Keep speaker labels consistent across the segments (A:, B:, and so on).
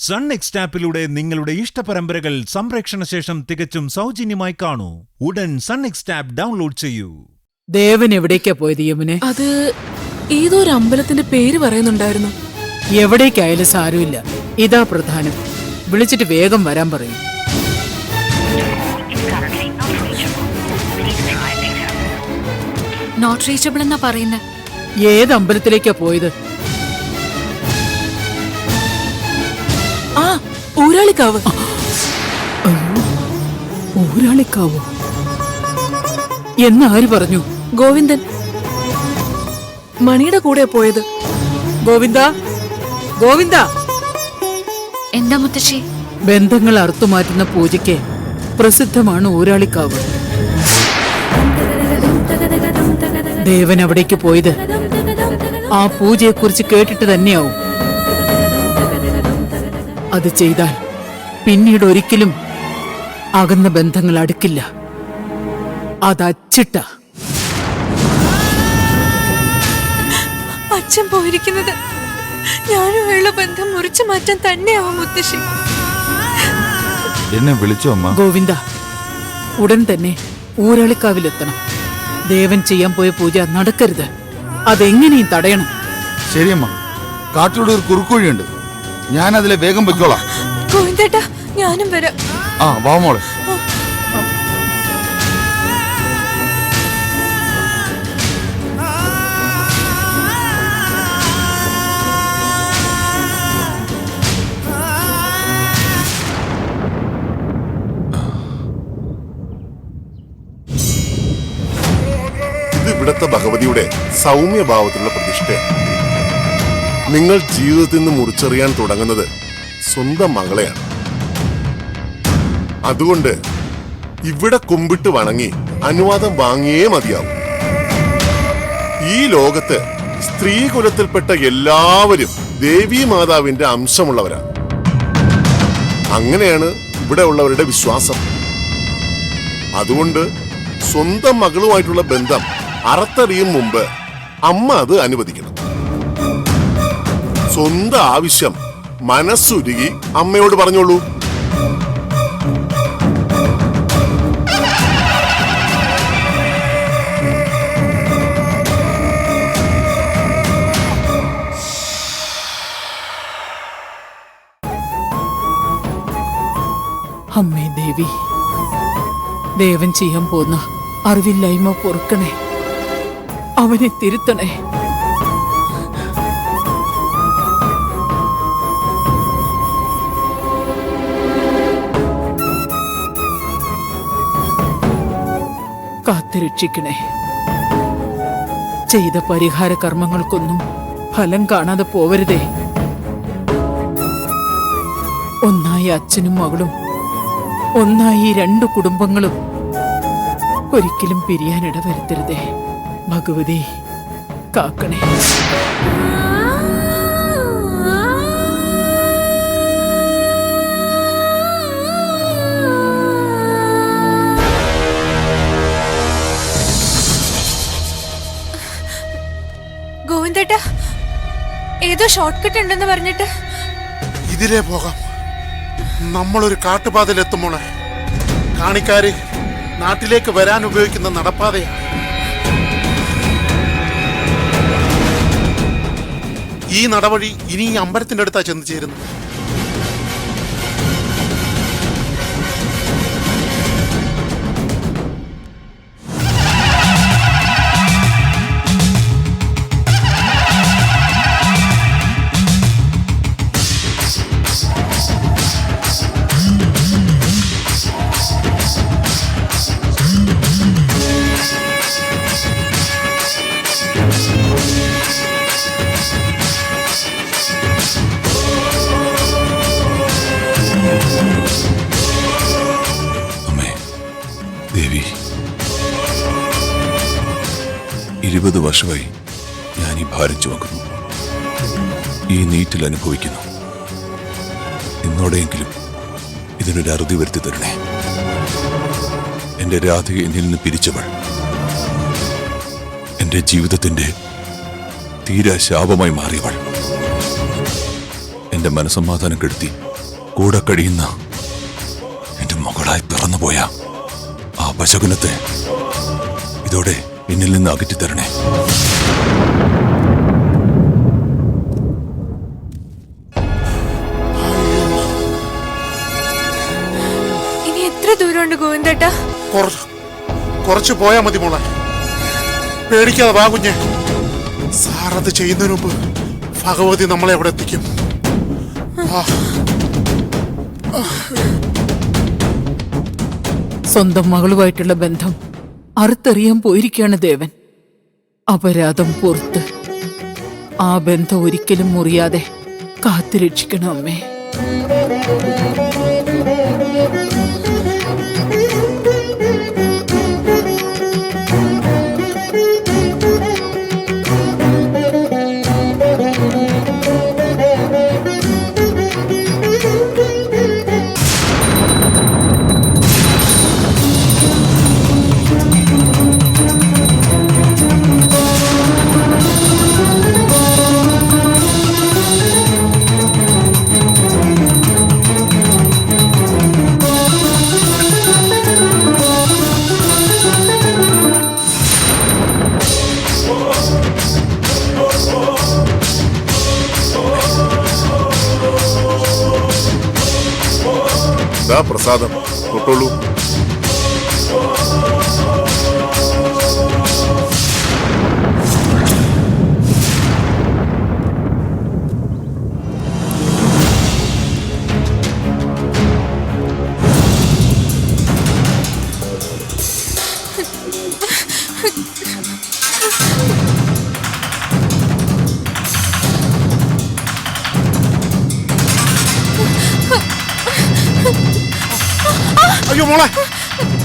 A: Sun next ആപ്പിലൂടെ നിങ്ങളുടെ ഇഷ്ടപരമ്പരകൾ സംപ്രേക്ഷണ ശേഷം തികച്ചും സൗജന്യമായി കാണൂ. ഉടൻ സൺ നെക്സ്റ്റ് ആപ്പ് ഡൗൺലോഡ് ചെയ്യൂ.
B: ദേവൻ എവിടേക്കാ പോയത് യമുനെ?
C: അത് ഏതോ ഒരു അമ്പലത്തിന്റെ പേര് പറയുന്നുണ്ടായിരുന്നു.
B: എവിടേക്കായാലും സാരമില്ല, ഇതാ പ്രധാനം. വിളിച്ചിട്ട് വേഗം വരാൻ പറയും.
D: നോട്ട് റീച്ചബിൾ എന്നാ പറയുന്നത്.
B: ഏത് അമ്പലത്തിലേക്കാ പോയത്?
C: ആ, ഊരാളിക്കാവ്.
B: ഊരാളിക്കാവോ എന്നാര് പറഞ്ഞു?
C: ഗോവിന്ദൻ മണിയുടെ കൂടെ പോയത്.
B: ഗോവിന്ദ, ഗോവിന്ദ!
D: എന്താ മുത്തശ്ശി?
B: ബന്ധങ്ങൾ അറുത്തുമാറ്റുന്ന പൂജയ്ക്ക് പ്രസിദ്ധമാണ് ഊരാളിക്കാവ്. ദേവൻ അവിടേക്ക് പോയത് ആ പൂജയെക്കുറിച്ച് കേട്ടിട്ട് തന്നെയാവും. അത് ചെയ്താൽ പിന്നീട് ഒരിക്കലും അകന്ന ബന്ധങ്ങൾ അടുക്കില്ല. അതച്ചിട്ട.
C: അച്ഛൻ പോയിരിക്കുന്നത് ഞാനുമായുള്ള ബന്ധം മുറിച്ചു മാറ്റാൻ തന്നെയാവും മുത്തശ്ശി.
E: എന്നെ വിളിച്ചോ അമ്മ?
B: ഗോവിന്ദ, ഉടൻ തന്നെ ഊരാളിക്കാവിലെത്തണം. ദേവൻ ചെയ്യാൻ പോയ പൂജ നടക്കരുത്. അതെങ്ങനെയും തടയണം.
E: ശരിയമ്മ, കാട്ടിലൂടെ ഒരു കുറുക്കുവഴിയുണ്ട്, ഞാൻ അതിലെ വേഗം പൊയ്ക്കോളാം.
C: ഗോവിന്ദേട്ടാ, ഞാനും വരാം.
E: ആ, വാ മോളെ.
F: ഇവിടുത്തെ ഭഗവതിയുടെ സൗമ്യഭാവത്തിലുള്ള പ്രതിഷ്ഠയാണ്. നിങ്ങൾ ജീവിതത്തിൽ നിന്ന് മുറിച്ചെറിയാൻ തുടങ്ങുന്നത് സ്വന്തം മകളെയാണ്. അതുകൊണ്ട് ഇവിടെ കുമ്പിട്ട് വണങ്ങി അനുവാദം വാങ്ങിയേ മതിയാവും. ഈ ലോകത്ത് സ്ത്രീകുലത്തിൽപ്പെട്ട എല്ലാവരും ദേവീ മാതാവിന്റെ അംശമുള്ളവരാണ്. അങ്ങനെയാണ് ഇവിടെ ഉള്ളവരുടെ വിശ്വാസം. അതുകൊണ്ട് സ്വന്തം മകളുമായിട്ടുള്ള ബന്ധം അറത്തറിയും മുമ്പ് അമ്മ അത് അനുവദിക്കണം. സ്വന്തം ആവശ്യം മനസ്സുരുകി അമ്മയോട് പറഞ്ഞോളൂ.
B: അമ്മേ ദേവി, ദേവൻ ചെയ്യാൻ പോന്ന അറിവില്ലായ്മ പൊറുക്കണേ. അവനെ തിരുത്തണേ. കാത്തുരക്ഷിക്കണേ. ചെയ്ത പരിഹാര കർമ്മങ്ങൾക്കൊന്നും ഫലം കാണാതെ പോവരുതേ. ഒന്നായി അച്ഛനും മകളും, ഒന്നായി രണ്ടു കുടുംബങ്ങളും ഒരിക്കലും പിരിയാനിട വരുത്തരുതേ. ഭഗവതി കാക്കണേ.
C: ഗോവിന്ദേട്ടാ, ഏതോ ഷോർട്ട് കട്ട് ഉണ്ടെന്ന് പറഞ്ഞിട്ട്.
F: ഇതിലേ പോകാം. നമ്മളൊരു കാട്ടുപാതയിലെത്തുമോളെ. കാണിക്കാര് നാട്ടിലേക്ക് വരാൻ ഉപയോഗിക്കുന്ന നടപ്പാതയാണ്. ഈ നടവഴി ഇനി ഈ അമ്പലത്തിന്റെ അടുത്താ ചെന്ന് ചേരുന്നത്.
G: ദേവി, 20 വർഷമായി ഞാൻ ഈ ഭാരം ചുമക്കുന്നു, ഈ നീറ്റിൽ അനുഭവിക്കുന്നു. ഇന്നോടെയെങ്കിലും ഇതിനൊരു അറുതി വരുത്തി തരണേ. എന്റെ രാധിക എന്നിൽ നിന്ന് പിരിച്ചവൾ എന്റെ ജീവിതത്തിന്റെ തീരാ ശാപമായി മാറിയവൾ. എന്റെ മനസ്സമാധാനം കെടുത്തി കൂടെ കഴിയുന്ന എന്റെ മകളായി പിറന്നുപോയ ആ പശകുനത്തെ ഇതോടെ എന്നിൽ നിന്ന് അകറ്റി തരണേ.
C: ഇനി എത്ര ദൂരമുണ്ട് ഗോവിന്ദേട്ടാ?
H: കുറച്ച് പോയാ മതി മോളെ. പേടിക്കാതെ വാ കുഞ്ഞെ. സാറത് ചെയ്യുന്നതിന് മുമ്പ് ഭഗവതി നമ്മളെ എവിടെ എത്തിക്കും.
B: സ്വന്തം മകളുമായിട്ടുള്ള ബന്ധം അറുത്തെറിയാൻ പോയിരിക്കുകയാണ് ദേവൻ. അപരാധം പുറത്ത് ആ ബന്ധം ഒരിക്കലും മുറിയാതെ കാത്തുരക്ഷിക്കണം അമ്മേ.
F: പ്രസാദം തൊട്ടോളൂ.
H: അയ്യോ മോളെ,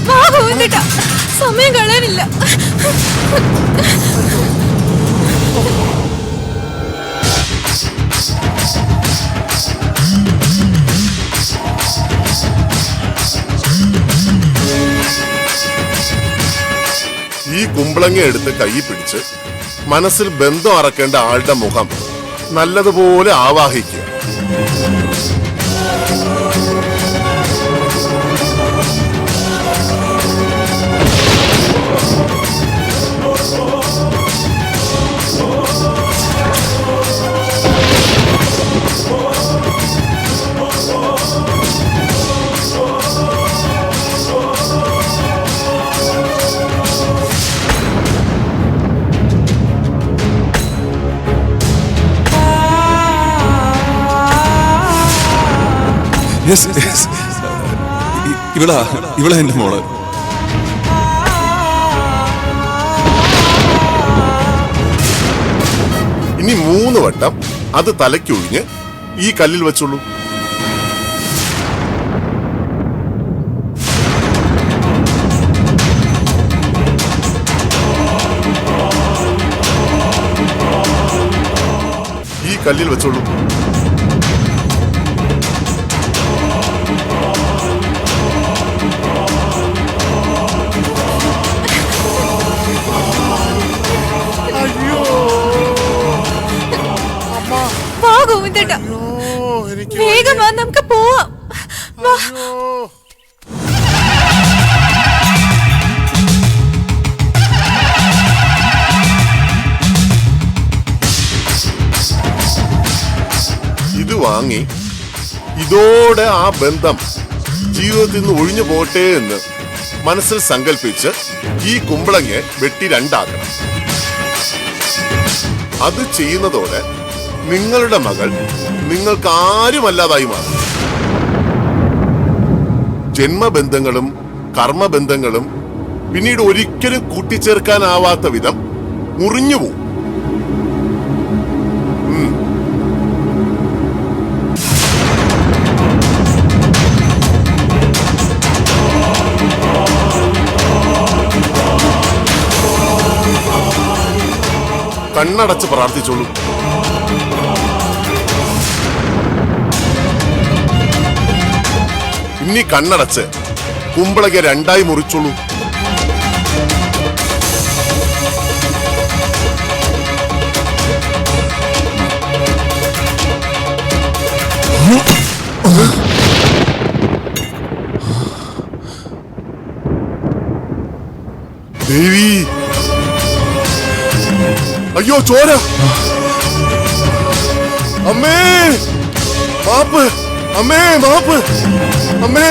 C: വാ ഗോവിന്ദേട്ടാ, സമയം കളയാനില്ല.
F: ഈ കുമ്പളങ്ങ എടുത്ത് കൈ പിടിച്ച് മനസ്സിൽ ബന്ധം അറക്കേണ്ട ആളുടെ മുഖം നല്ലതുപോലെ ആവാഹിക്കുക.
G: ഇവളാ എന്റെ മോള്.
F: ഇനി 3 വട്ടം അത് തലയ്ക്കൊഴിഞ്ഞ് ഈ കല്ലിൽ വെച്ചുള്ളൂ. ഈ കല്ലിൽ വെച്ചോളൂ.
C: വാ ഗോവിന്ദേട്ടാ, വേഗം വാ, നമുക്ക് പോവാം. വാ.
F: ഇത് വാങ്ങി ഇതോടെ ആ ബന്ധം ജീവിതത്തിൽ നിന്ന് ഒഴിഞ്ഞു പോട്ടെ എന്ന് മനസ്സിൽ സങ്കല്പിച്ച് ഈ കുമ്പളങ്ങ വെട്ടി 2 ആക്കണം. അത് ചെയ്യുന്നതോടെ നിങ്ങളുടെ മകൾ നിങ്ങൾക്ക് ആരുമല്ലാതായി മാറും. ജന്മബന്ധങ്ങളും കർമ്മബന്ധങ്ങളും പിന്നീട് ഒരിക്കലും കൂട്ടിച്ചേർക്കാനാവാത്ത വിധം മുറിഞ്ഞുപോകും. കണ്ണടച്ച് പ്രാർത്ഥിച്ചോളൂ. ഇനി കണ്ണടച്ച് കുമ്പളങ്ങ 2ആയി മുറിച്ചോളൂ. ദേവി, അയ്യോ ചോര! അമ്മേ മാപ്പ്! അമ്മേ മാപ്പ്! അമ്മേ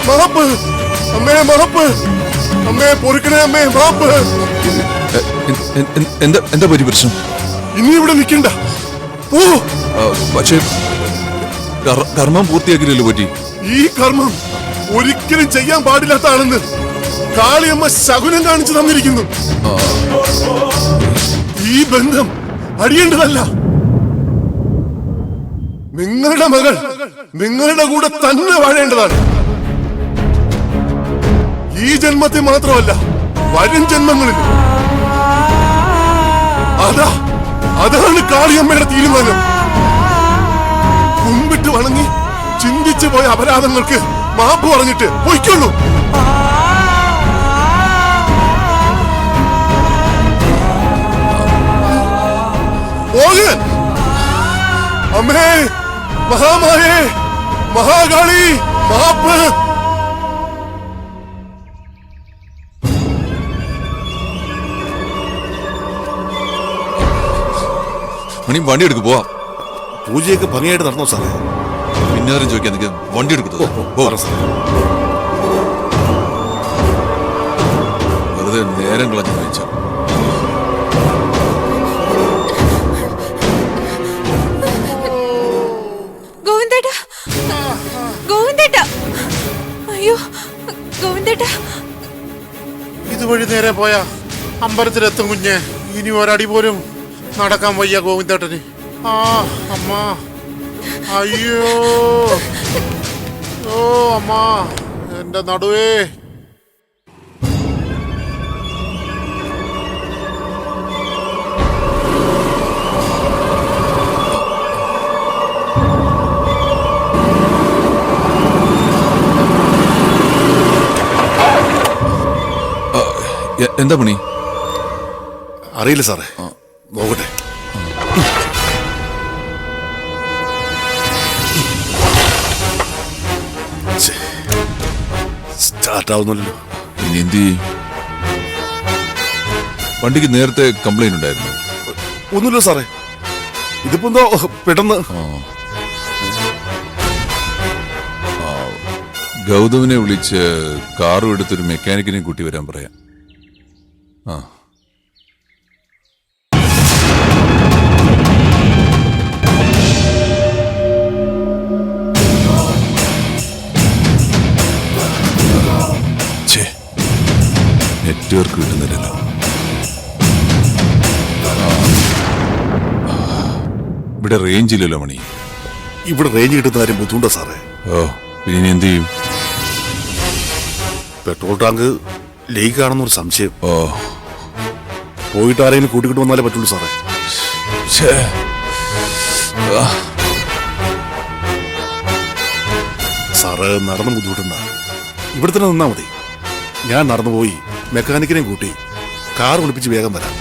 F: മാപ്പ്! അമ്മേ മാപ്പ്! അമ്മേ പൊറുക്കണേ അമ്മേ മാപ്പ്!
G: എന്താ പറ്റി പ്രശ്നം?
F: ഇനി ഇവിടെ നിൽക്കണ്ട, പോ.
G: പക്ഷേ കർമ്മം പൂർത്തിയാക്കില്ലല്ലോ പറ്റി.
F: ഈ കർമ്മം ഒരിക്കലും ചെയ്യാൻ പാടില്ലാത്തതാണെന്ന് കാളിയമ്മ ശകുനം കാണിച്ചു തന്നിരിക്കുന്നു. ഈ ബന്ധം അടിയേണ്ടതല്ല. നിങ്ങളുടെ മകൾ നിങ്ങളുടെ കൂടെ തന്നെ വാഴേണ്ടതാണ്. ഈ ജന്മത്തിൽ മാത്രമല്ല, വരും ജന്മങ്ങളിൽ. അതാണ് കാളിയമ്മയുടെ തീരുമാനം. മുമ്പിട്ട് വണങ്ങി ചിന്തിച്ചു പോയ അപരാധങ്ങൾക്ക് മാപ്പ് പറഞ്ഞിട്ട് പൊയ്ക്കൊള്ളൂ. പോകാൻ. അമ്മേ മഹാമായേ മഹാകാളി മാപ്പ്!
G: മണി വണ്ടി എടുക്ക് പോവാ.
H: പൂജയൊക്കെ ഭംഗിയായിട്ട് നടന്നോ സാറേ?
G: പിന്നാരും ചോദിക്കാൻ നിൽക്കുക, വണ്ടി എടുക്കുന്നത് വെറുതെ നേരം കളഞ്ഞു വെച്ചു.
C: ഗോവിന്ദേട്ടാ, ഗോവിന്ദേട്ടാ, അയ്യോ ഗോവിന്ദേട്ടാ.
H: ഇതുവഴി നേരെ പോയാ അമ്പലത്തിലെത്തും കുഞ്ഞെ. ഇനി ഒരടി പോലും നടക്കാൻ വയ്യ ഗോവിന്ദേട്ടന്. ആ അമ്മ, അയ്യോ, ഓ അമ്മ, എന്റെ നടുവേ.
G: എന്താ പണി?
H: അറിയില്ല സാറേ, നോക്കട്ടെ. സ്റ്റാർട്ട് ആവുന്നില്ലല്ലോ.
G: ഇനി എന്ത് ചെയ്യും? വണ്ടിക്ക് നേരത്തെ കംപ്ലൈന്റ് ഉണ്ടായിരുന്നു?
H: ഒന്നുമില്ല സാറേ, ഇതിപ്പോ എന്തോ പെട്ടെന്ന്.
G: ഗൗതമിനെ വിളിച്ച് കാറും എടുത്തൊരു മെക്കാനിക്കിനെ കൂട്ടി വരാൻ പറയാം. ആ നെറ്റ്വർക്ക് കിട്ടുന്നില്ലല്ലോ. ഇവിടെ റേഞ്ച് ഇല്ലല്ലോ മണി.
H: ഇവിടെ റേഞ്ച് കിട്ടുന്ന കാര്യം ബുദ്ധിമുട്ടാ സാറേ.
G: ഓ, പിന്നെ എന്ത് ചെയ്യും?
H: പെട്രോൾ ടാങ്ക് ലീക്ക് ആണെന്നൊരു സംശയം.
G: ഓ,
H: പോയിട്ട് ആരെങ്കിലും കൂട്ടിക്കിട്ട് വന്നാലേ പറ്റുള്ളൂ സാറേ. സാറ് നടന്ന് ബുദ്ധിമുട്ടുണ്ട, ഇവിടെ തന്നെ നിന്നാ മതി. ഞാൻ നടന്നു പോയി മെക്കാനിക്കിനെയും കൂട്ടി കാർ വിളിപ്പിച്ച് വേഗം വരാം.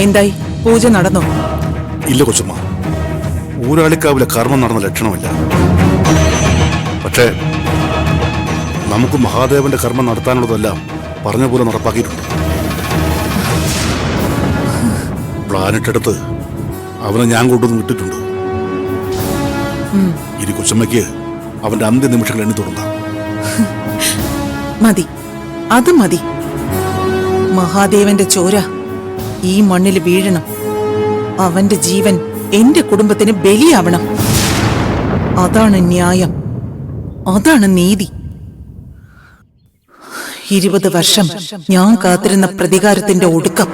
B: എന്തായി, പൂജ നടന്നോ?
H: ഇല്ല കൊച്ചമ്മ, ഊരാളിക്കാവിലെ കർമ്മം നടന്ന ലക്ഷണമില്ല. പക്ഷേ നമുക്ക് മഹാദേവന്റെ കർമ്മം നടത്താനുള്ളതെല്ലാം പറഞ്ഞ പോലെ നടപ്പാക്കിയിട്ടുണ്ട്. പ്ലാനിട്ടെടുത്ത് അവനെ ഞാൻ കൊണ്ടുവന്ന് വിട്ടിട്ടുണ്ട്. ഇനി കൊച്ചമ്മയ്ക്ക് അവന്റെ അന്ത്യ നിമിഷങ്ങൾ എണ്ണി തുടങ്ങാം.
B: മതി, അത് മതി. മഹാദേവന്റെ ചോര ഈ മണ്ണിൽ വീഴണം. അവന്റെ ജീവൻ എന്റെ കുടുംബത്തിന് ബലിയാവണം. അതാണ് ന്യായം, അതാണ് നീതി. 20 വർഷം ഞാൻ കാത്തിരുന്ന പ്രതികാരത്തിന്റെ ഒടുക്കം.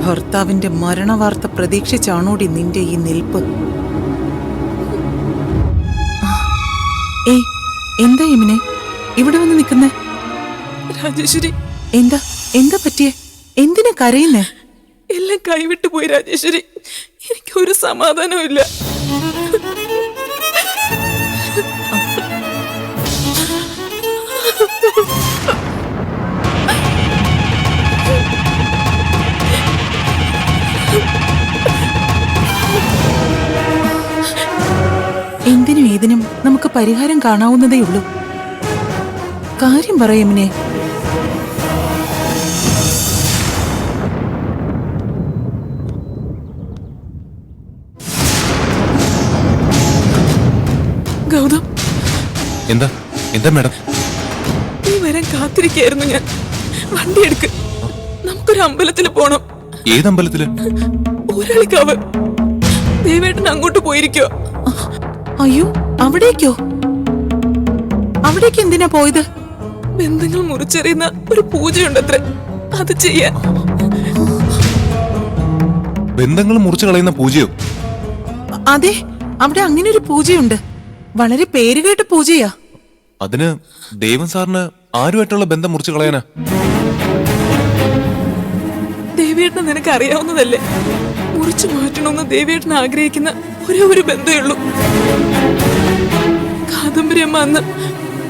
B: ഭർത്താവിന്റെ മരണവാർത്ത പ്രതീക്ഷിച്ചാണോടി നിന്റെ ഈ നിൽപ്പ്? ഏയ്, എന്താ യമുനെ ഇവിടെ വന്ന് നിൽക്കുന്നേ?
C: രാജേശ്വരി,
B: എന്താ എന്താ പറ്റിയേ? എന്തിനാ കരയുന്നേ?
C: എല്ലാം കൈവിട്ടു പോയി രാജേശ്വരി. എനിക്കൊരു സമാധാനവും ഇല്ല.
B: എന്തിനും ഏതിനും നമുക്ക് പരിഹാരം കാണാവുന്നതേ ഉള്ളൂ. കാര്യം പറയുമനെ.
C: ഗൗതം,
G: എന്താ എന്താ മാഡം?
C: നീ വരാൻ കാത്തിരിക്കായിരുന്നു ഞാൻ. വണ്ടി എടുക്ക്, നമുക്കൊരു അമ്പലത്തിൽ പോണം.
G: ഏതമ്പലത്തില്?
C: ഊരാളിക്കാവ്. ദേവേട്ടൻ അങ്ങോട്ട് പോയിരിക്കോ?
B: അയ്യോ, അവിടേക്കോ? അവിടേക്ക് എന്തിനാ പോയത്?
C: ബന്ധങ്ങൾ മുറിച്ചെറിയുന്ന ഒരു പൂജയുണ്ടത്രേ, അത് ചെയ്യാൻ.
G: ബന്ധങ്ങൾ മുറിച്ചു കളയുന്ന പൂജയോ?
B: അതെ, അവിടെ അങ്ങനെ ഒരു പൂജയുണ്ട്. വളരെ പേരുകേട്ട പൂജയാ.
G: അതിന് ദേവൻ സാറിന് ആരുമായിട്ടുള്ള ബന്ധം മുറിച്ചു കളയാനാ?
C: ദേവേട്ടനെ നിനക്ക് അറിയാവുന്നതല്ലേ. മുറിച്ചു മാറ്റണമെന്ന് ദേവേട്ടൻ ആഗ്രഹിക്കുന്ന ഒരേ ഒരു ബന്ധമേ ഉള്ളൂ. കാദംബരി അമ്മ അന്ന്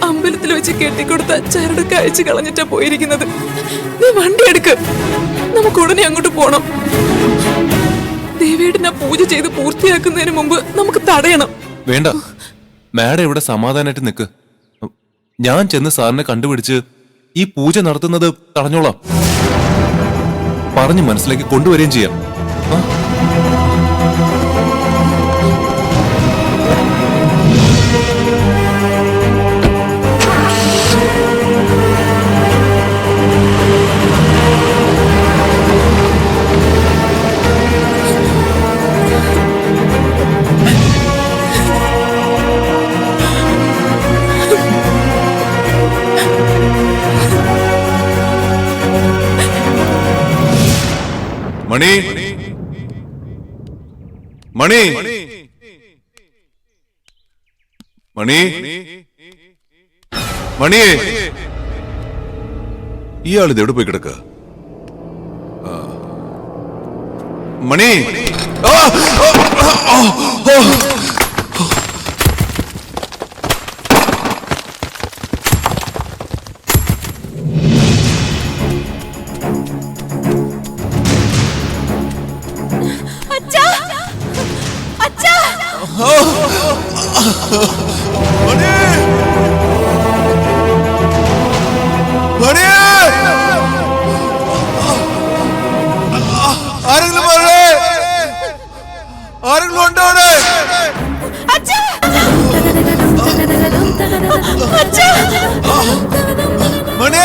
C: അമ്പലത്തിൽ വെച്ച് കെട്ടിക്കൊടുത്ത ചരടൊക്കെ അയച്ചു കളഞ്ഞിട്ടാ പോയിരിക്കുന്നത്. നീ വണ്ടി എടുക്ക്, നമുക്ക് ഉടനെ അങ്ങോട്ട് പോണം. ദേവേട്ടൻ ആ പൂജ ചെയ്ത് പൂർത്തിയാക്കുന്നതിന് മുമ്പ് നമുക്ക് തടയണം.
G: വേണ്ട, മാഡം ഇവിടെ സമാധാനമായിട്ട് നിൽക്ക്. ഞാൻ ചെന്ന് സാറിനെ കണ്ടുപിടിച്ച് ഈ പൂജ നടത്തുന്നത് തടഞ്ഞോളാം. പറഞ്ഞ് മനസ്സിലേക്ക് കൊണ്ടുവരികയും ചെയ്യാം. മണി, മണി, മണി, മണിയേ, ഇയാളിത് എവിടെ പോയി കിടക്ക? മണി, ആരെങ്കിലും ഉണ്ടോ അവിടെ? മണി,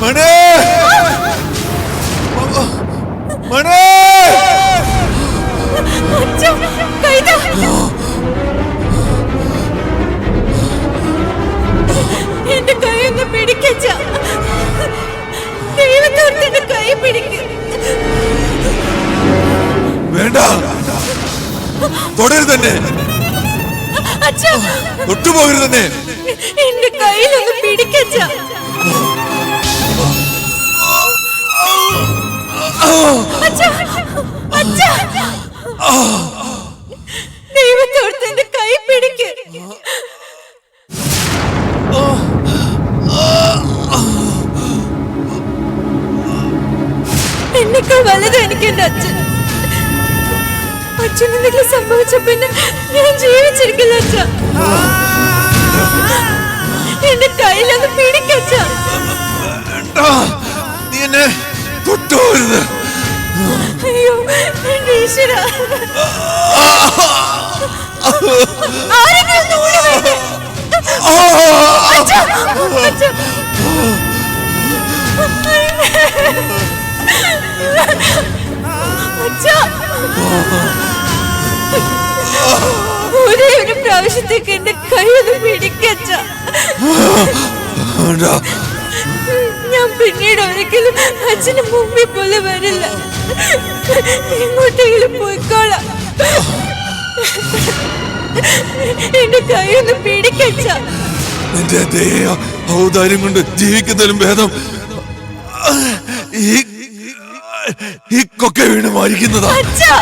G: മണി, മണി, മണി, മണി,
C: എന്റെ കൈ ഒന്ന് പിടിക്കച്ച. ദൈവത്തോർത്തിന്റെ കൈ പിടിക്ക.
G: വേണ്ട, തുടരുത് തന്നെ, തൊട്ടുപോകരുത് തന്നെ.
C: എന്റെ കയ്യിലൊന്ന് പിടിക്കച്ച. ദൈവത്തോർത്ത് എന്റെ കൈ പിടിക്ക്. എന്നെക്കാൾ വലുത് എനിക്ക് എന്റെ അച്ഛൻ. അച്ഛനെന്തെങ്കിലും സംഭവിച്ച പിന്നെ ഞാൻ ജീവിച്ചിരിക്കില്ല അച്ഛ. എന്റെ കയ്യിലൊന്ന് പിടിക്കച്ച.
G: നീ എന്നെ തൊട്ടുപോരുത്.
C: അയ്യോ എന്റെ ഈശ്വര, ആരെങ്കിലും ഒന്ന് ഓടി വരട്ടെ. അച്ഛാ, അച്ഛാ. അച്ഛാ, ഒരേ ഒരു പ്രാവശ്യത്തേക്ക് എന്റെ കൈ ഒന്ന് പിടിക്കച്ച. ഞാൻ പിന്നീട് ഒരിക്കലും അച്ഛന് മുമ്പിൽ പോലെ വരില്ല. എങ്ങോട്ടെങ്കിലും പോയിക്കോളാം. എന്റെ കൈ ഒന്ന് പിടിക്കച്ച.
G: നിന്റെ ഔദാര്യം കൊണ്ട് ജീവിക്കുന്നതിലും ഭേദം ഈ കൊക്കെ വീണ് മരിക്കുന്നതാ.
C: അച്ഛാ